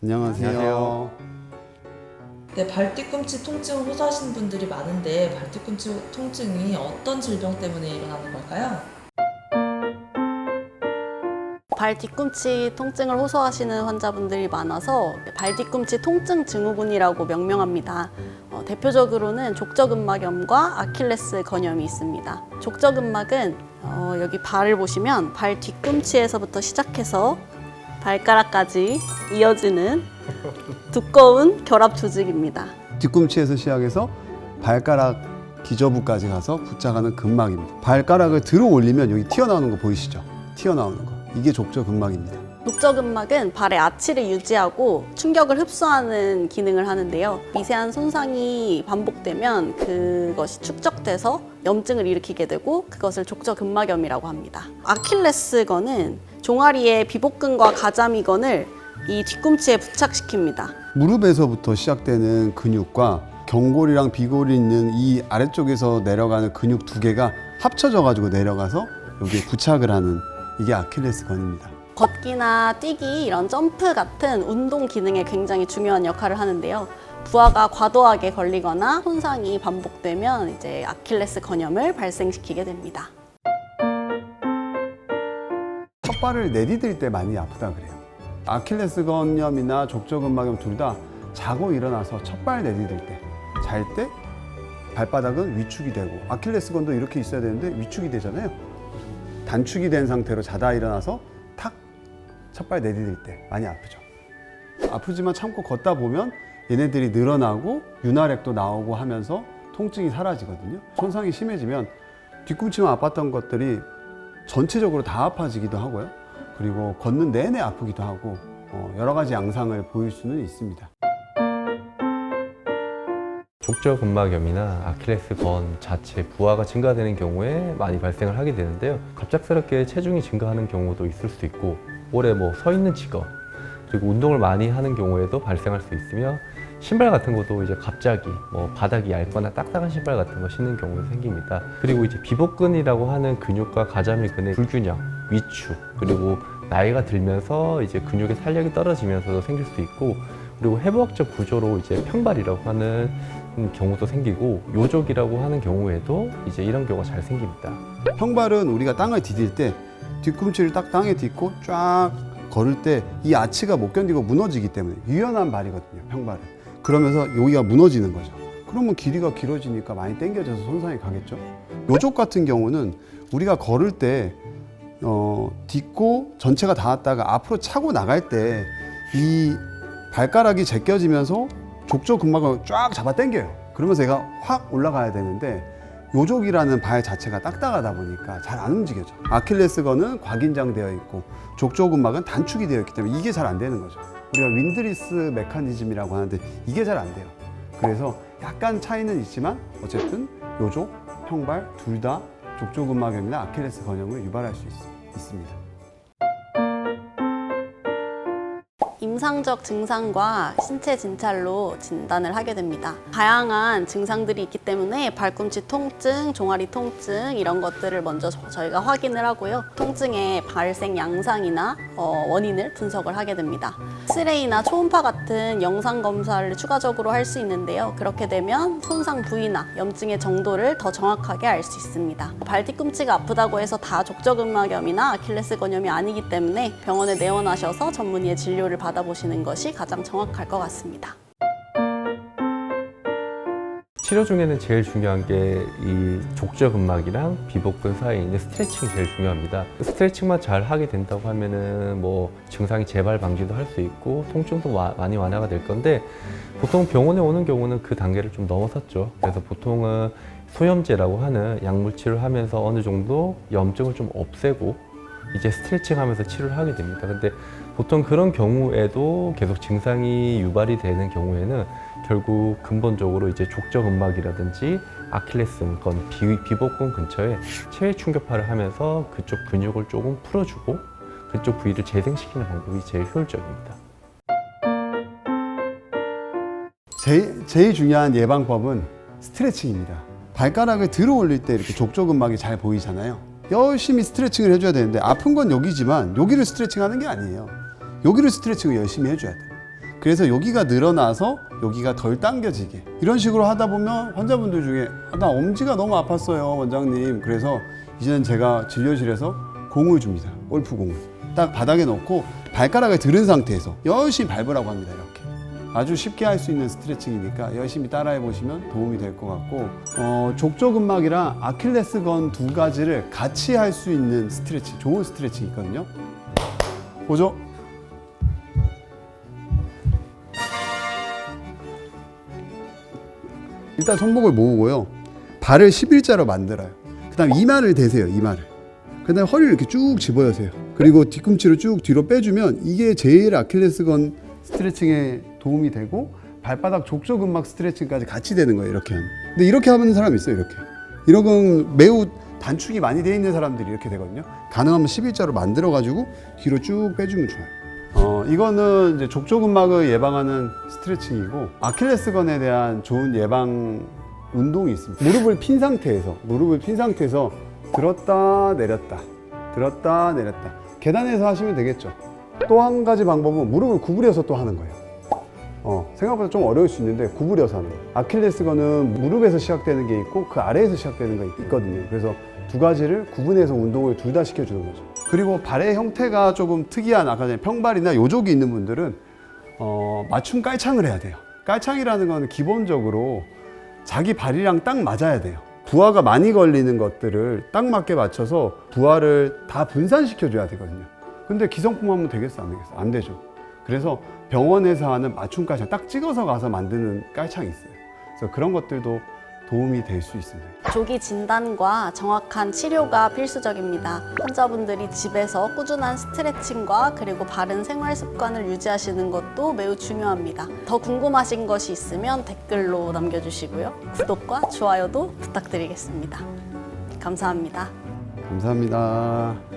안녕하세요. 네, 발뒤꿈치 통증을 호소하시는 분들이 많은데 발뒤꿈치 통증이 어떤 질병 때문에 일어나는 걸까요? 발 뒤꿈치 통증을 호소하시는 환자분들이 많아서 발 뒤꿈치 통증 증후군이라고 명명합니다. 대표적으로는 족저근막염과 아킬레스 건염이 있습니다. 족저근막은 여기 발을 보시면 발 뒤꿈치에서부터 시작해서 발가락까지 이어지는 두꺼운 결합 조직입니다. 뒤꿈치에서 시작해서 발가락 기저부까지 가서 붙잡아가는 근막입니다. 발가락을 들어 올리면 여기 튀어나오는 거 보이시죠? 튀어나오는 거. 이게 족저근막입니다. 족저근막은 발의 아치를 유지하고 충격을 흡수하는 기능을 하는데요. 미세한 손상이 반복되면 그것이 축적돼서 염증을 일으키게 되고 그것을 족저근막염이라고 합니다. 아킬레스건은 종아리의 비복근과 가자미건을 이 뒤꿈치에 부착시킵니다. 무릎에서부터 시작되는 근육과 경골이랑 비골이 있는 이 아래쪽에서 내려가는 근육 두 개가 합쳐져 가지고 내려가서 여기에 부착을 하는 이게 아킬레스건입니다. 걷기나 뛰기, 이런 점프 같은 운동 기능에 굉장히 중요한 역할을 하는데요. 부하가 과도하게 걸리거나 손상이 반복되면 이제 아킬레스 건염을 발생시키게 됩니다. 첫 발을 내디딜 때 많이 아프다 그래요. 아킬레스 건염이나 족저근막염 둘 다 자고 일어나서 첫 발 내디딜 때, 잘 때 발바닥은 위축이 되고 아킬레스건도 이렇게 있어야 되는데 위축이 되잖아요. 단축이 된 상태로 자다 일어나서 탁 첫 발 내디딜 때 많이 아프죠. 아프지만 참고 걷다 보면 얘네들이 늘어나고 윤활액도 나오고 하면서 통증이 사라지거든요. 손상이 심해지면 뒤꿈치만 아팠던 것들이 전체적으로 다 아파지기도 하고요. 그리고 걷는 내내 아프기도 하고 여러 가지 양상을 보일 수는 있습니다. 족저근막염이나 아킬레스건 자체 부하가 증가되는 경우에 많이 발생을 하게 되는데요. 갑작스럽게 체중이 증가하는 경우도 있을 수 있고 오래 서 있는 직업 그리고 운동을 많이 하는 경우에도 발생할 수 있으며 신발 같은 것도 이제 갑자기 바닥이 얇거나 딱딱한 신발 같은 거 신는 경우도 생깁니다. 그리고 이제 비복근이라고 하는 근육과 가자미근의 불균형, 위축 그리고 나이가 들면서 이제 근육의 탄력이 떨어지면서도 생길 수 있고 그리고 해부학적 구조로 이제 평발이라고 하는 경우도 생기고 요족이라고 하는 경우에도 이제 이런 경우가 잘 생깁니다. 평발은 우리가 땅을 디딜 때 뒤꿈치를 딱 땅에 딛고 쫙 걸을 때 이 아치가 못 견디고 무너지기 때문에 유연한 발이거든요, 평발은. 그러면서 여기가 무너지는 거죠. 그러면 길이가 길어지니까 많이 당겨져서 손상이 가겠죠. 요족 같은 경우는 우리가 걸을 때 딛고 전체가 닿았다가 앞으로 차고 나갈 때 이 발가락이 제껴지면서 족저근막을 쫙 잡아 당겨요. 그러면서 얘가 확 올라가야 되는데 요족이라는 발 자체가 딱딱하다 보니까 잘 안 움직여져. 아킬레스건은 과긴장되어 있고 족저근막은 단축이 되어 있기 때문에 이게 잘 안 되는 거죠. 우리가 윈드리스 메커니즘이라고 하는데 이게 잘 안 돼요. 그래서 약간 차이는 있지만 어쨌든 요족, 평발 둘 다 족저근막염이나 아킬레스 건염을 유발할 수 있습니다. 임상적 증상과 신체 진찰로 진단을 하게 됩니다. 다양한 증상들이 있기 때문에 발꿈치 통증, 종아리 통증 이런 것들을 먼저 저희가 확인을 하고요. 통증의 발생 양상이나 원인을 분석을 하게 됩니다. 엑스레이나 초음파 같은 영상 검사를 추가적으로 할 수 있는데요. 그렇게 되면 손상 부위나 염증의 정도를 더 정확하게 알 수 있습니다. 발 뒤꿈치가 아프다고 해서 다 족저근막염이나 아킬레스 건염이 아니기 때문에 병원에 내원하셔서 전문의의 진료를 받아보시는 것이 가장 정확할 것 같습니다. 치료 중에는 제일 중요한 게 이 족저근막이랑 비복근 사이에 있는 스트레칭이 제일 중요합니다. 스트레칭만 잘 하게 된다고 하면은 증상이 재발 방지도 할 수 있고 통증도 많이 완화가 될 건데 보통 병원에 오는 경우는 그 단계를 좀 넘어섰죠. 그래서 보통은 소염제라고 하는 약물 치료를 하면서 어느 정도 염증을 좀 없애고 이제 스트레칭 하면서 치료를 하게 됩니다. 근데 보통 그런 경우에도 계속 증상이 유발이 되는 경우에는 결국 근본적으로 이제 족저근막이라든지 아킬레스건, 비복근 근처에 체외 충격파를 하면서 그쪽 근육을 조금 풀어주고 그쪽 부위를 재생시키는 방법이 제일 효율적입니다. 제일 중요한 예방법은 스트레칭입니다. 발가락을 들어 올릴 때 이렇게 족저근막이 잘 보이잖아요. 열심히 스트레칭을 해줘야 되는데 아픈 건 여기지만 여기를 스트레칭 하는 게 아니에요. 여기를 스트레칭을 열심히 해줘야 돼. 그래서 여기가 늘어나서 여기가 덜 당겨지게 이런 식으로 하다 보면 환자분들 중에 나 엄지가 너무 아팠어요 원장님. 그래서 이제는 제가 진료실에서 공을 줍니다. 골프공을 딱 바닥에 놓고 발가락을 들은 상태에서 열심히 밟으라고 합니다. 이렇게 아주 쉽게 할 수 있는 스트레칭이니까 열심히 따라해 보시면 도움이 될 것 같고, 족저근막이랑 아킬레스건 두 가지를 같이 할 수 있는 스트레칭, 좋은 스트레칭이 있거든요. 보죠. 일단 손목을 모으고요. 발을 11자로 만들어요. 그 다음 이마를 대세요. 이마를. 그 다음에 허리를 이렇게 쭉 집어여세요. 그리고 뒤꿈치를 쭉 뒤로 빼주면 이게 제일 아킬레스건 스트레칭에 도움이 되고 발바닥 족저근막 스트레칭까지 같이 되는 거예요. 이렇게 하면. 근데 이렇게 하는 사람이 있어요. 이렇게. 이런 건 매우 단축이 많이 되어 있는 사람들이 이렇게 되거든요. 가능하면 11자로 만들어가지고 뒤로 쭉 빼주면 좋아요. 이거는 이제 족저근막을 예방하는 스트레칭이고, 아킬레스건에 대한 좋은 예방 운동이 있습니다. 무릎을 핀 상태에서 들었다 내렸다 들었다 내렸다 계단에서 하시면 되겠죠. 또 한 가지 방법은 무릎을 구부려서 또 하는 거예요. 생각보다 좀 어려울 수 있는데 구부려서 하는 거예요. 아킬레스건은 무릎에서 시작되는 게 있고 그 아래에서 시작되는 게 있거든요. 그래서 두 가지를 구분해서 운동을 둘 다 시켜주는 거죠. 그리고 발의 형태가 조금 특이한 아까 전에 평발이나 요족이 있는 분들은 맞춤 깔창을 해야 돼요. 깔창이라는 건 기본적으로 자기 발이랑 딱 맞아야 돼요. 부하가 많이 걸리는 것들을 딱 맞게 맞춰서 부하를 다 분산시켜 줘야 되거든요. 근데 기성품 하면 되겠어, 안 되겠어? 안 되죠. 그래서 병원에서 하는 맞춤 깔창 딱 찍어서 가서 만드는 깔창이 있어요. 그래서 그런 것들도 도움이 될 수 있습니다. 조기 진단과 정확한 치료가 필수적입니다. 환자분들이 집에서 꾸준한 스트레칭과 그리고 바른 생활 습관을 유지하시는 것도 매우 중요합니다. 더 궁금하신 것이 있으면 댓글로 남겨주시고요. 구독과 좋아요도 부탁드리겠습니다. 감사합니다. 감사합니다.